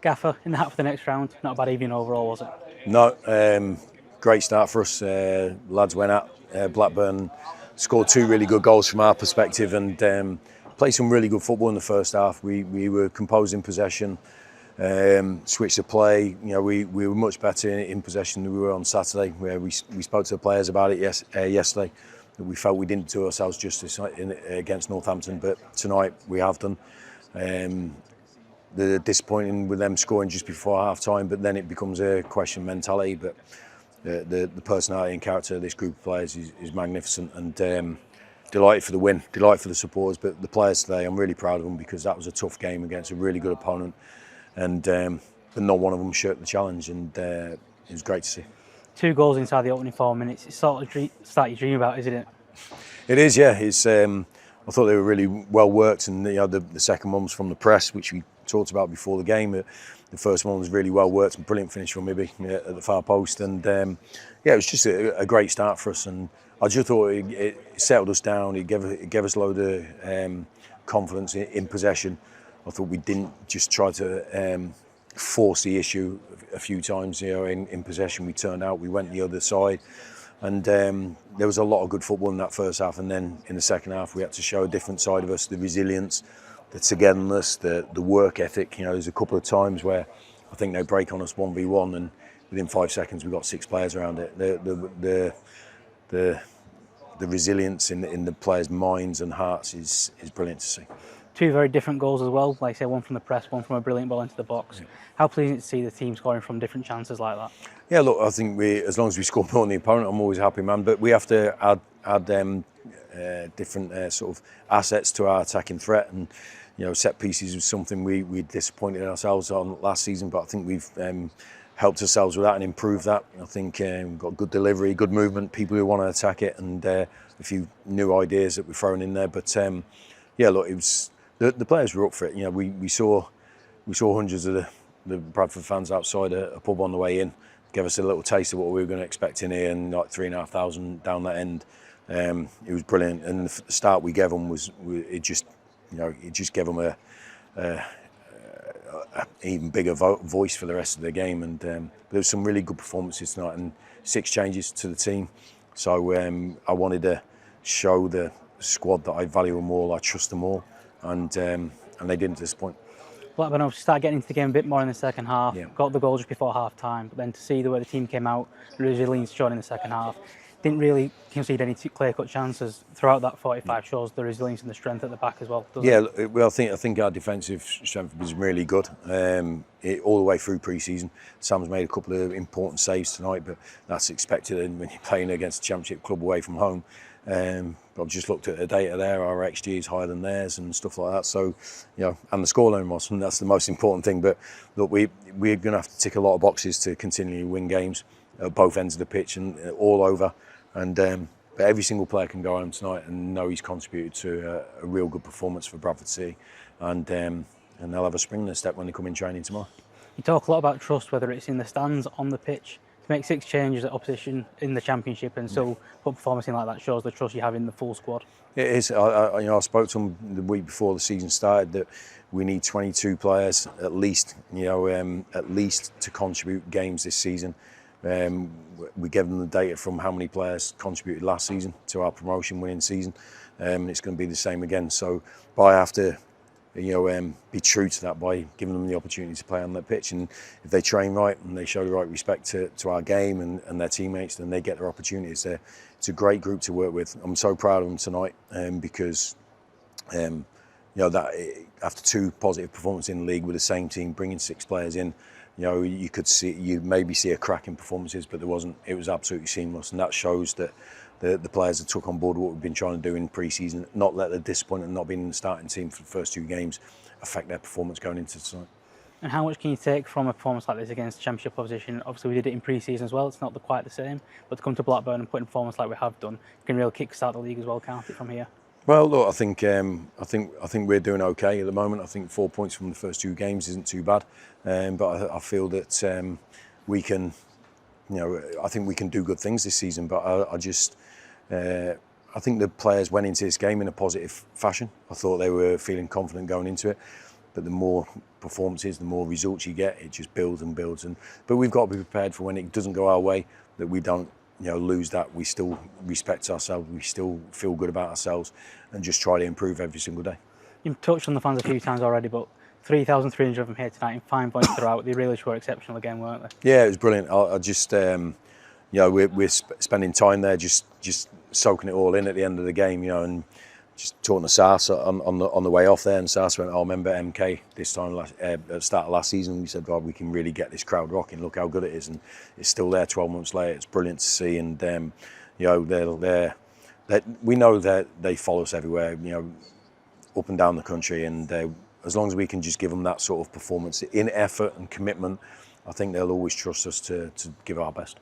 Gaffer, in the hat for the next round. Not a bad evening overall, was it? No, great start for us. Lads went at Blackburn, scored 2 really good goals from our perspective, and played some really good football in the first half. We were composed in possession, switched the play. We were much better in possession than we were on Saturday, where we spoke to the players about it yesterday. We felt we didn't do ourselves justice against Northampton, but tonight we have done. The disappointing with them scoring just before half time, but then it becomes a question of mentality. But the personality and character of this group of players is magnificent, and delighted for the win, delighted for the supporters. But the players today, I'm really proud of them, because that was a tough game against a really good opponent, and but not one of them shirked the challenge, and it was great to see. 2 goals inside the opening 4 minutes. It's sort of start you dream about, isn't it? It is, yeah. It's I thought they were really well worked, and the second one was from the press, which we talked about before the game. The first one was really well worked, and brilliant finish from Ibby at the far post, and it was just a great start for us. And I just thought it settled us down. It gave us a load of confidence in possession. I thought we didn't just try to force the issue a few times. In possession, we turned out, we went the other side. And there was a lot of good football in that first half, and then in the second half we had to show a different side of us, the resilience, the togetherness, the work ethic. There's a couple of times where I think they break on us 1v1, and within 5 seconds we've got 6 players around it. The resilience in the players' minds and hearts is brilliant to see. 2 very different goals as well, like I say, one from the press, one from a brilliant ball into the box. Yeah. How pleasing to see the team scoring from different chances like that? Yeah, look, I think as long as we score more than the opponent, I'm always a happy man. But we have to add different sort of assets to our attacking threat, and set pieces was something we disappointed ourselves on last season. But I think we've helped ourselves with that and improved that. I think we've got good delivery, good movement, people who want to attack it, and a few new ideas that we're throwing in there. But look, it was. The players were up for it. We saw hundreds of the Bradford fans outside a pub on the way in. Gave us a little taste of what we were going to expect in here, and like 3,500 down that end. It was brilliant, and the start we gave them it just gave them a even bigger voice for the rest of the game. And there was some really good performances tonight, and 6 changes to the team. So I wanted to show the squad that I value them all, I trust them all. And they didn't disappoint. Blackburn obviously started getting into the game a bit more in the second half. Yeah. Got the goal just before half time, but then to see the way the team came out, the resilience shown in the second half, didn't really concede any clear-cut chances throughout that 45. Shows the resilience and the strength at the back as well. It? Well, I think our defensive strength was really good all the way through pre-season. Sam's made a couple of important saves tonight, but that's expected when you're playing against a Championship club away from home. I've just looked at the data there. Our XG is higher than theirs and stuff like that. So, and the scoreline was, and that's the most important thing. But look, we're going to have to tick a lot of boxes to continually win games at both ends of the pitch and all over. And but every single player can go home tonight and know he's contributed to a real good performance for Bradford City, and they'll have a spring in their step when they come in training tomorrow. You talk a lot about trust, whether it's in the stands, on the pitch. To make 6 changes at opposition in the Championship and still put performance in like that shows the trust you have in the full squad. It is. I spoke to them the week before the season started that we need 22 players at least, at least to contribute games this season. We gave them the data from how many players contributed last season to our promotion winning season, and it's going to be the same again. So, I have to be true to that by giving them the opportunity to play on that pitch. And if they train right and they show the right respect to our game and their teammates, then they get their opportunities. It's a great group to work with. I'm so proud of them tonight because that after 2 positive performances in the league with the same team, bringing 6 players in, you maybe see a crack in performances, but there wasn't. It was absolutely seamless, and that shows that the players that took on board what we've been trying to do in pre-season, not let the disappointment not being in the starting team for the first 2 games affect their performance going into tonight. And how much can you take from a performance like this against Championship opposition? Obviously, we did it in pre-season as well. It's not quite the same, but to come to Blackburn and put in a performance like we have done, you can really kick-start the league as well, can't it, from here? Well, look, I think we're doing okay at the moment. I think 4 points from the first 2 games isn't too bad, but I feel that we can, I think we can do good things this season. But I think the players went into this game in a positive fashion. I thought they were feeling confident going into it. but the more performances, the more results you get, it just builds and builds. But we've got to be prepared for when it doesn't go our way, that we don't lose that. We still respect ourselves, we still feel good about ourselves, and just try to improve every single day. You've touched on the fans a few times already, but 3,300 of them here tonight in fine points throughout. They really were exceptional again, weren't they? Yeah, it was brilliant. I just, we're spending time there, just soaking it all in at the end of the game, and just talking to Sarce on the way off there, and Sarce went, I remember MK this time at the start of last season, we said, God, we can really get this crowd rocking, look how good it is, and it's still there 12 months later. It's brilliant to see, and we know that they follow us everywhere, up and down the country, and as long as we can just give them that sort of performance in effort and commitment, I think they'll always trust us to give our best.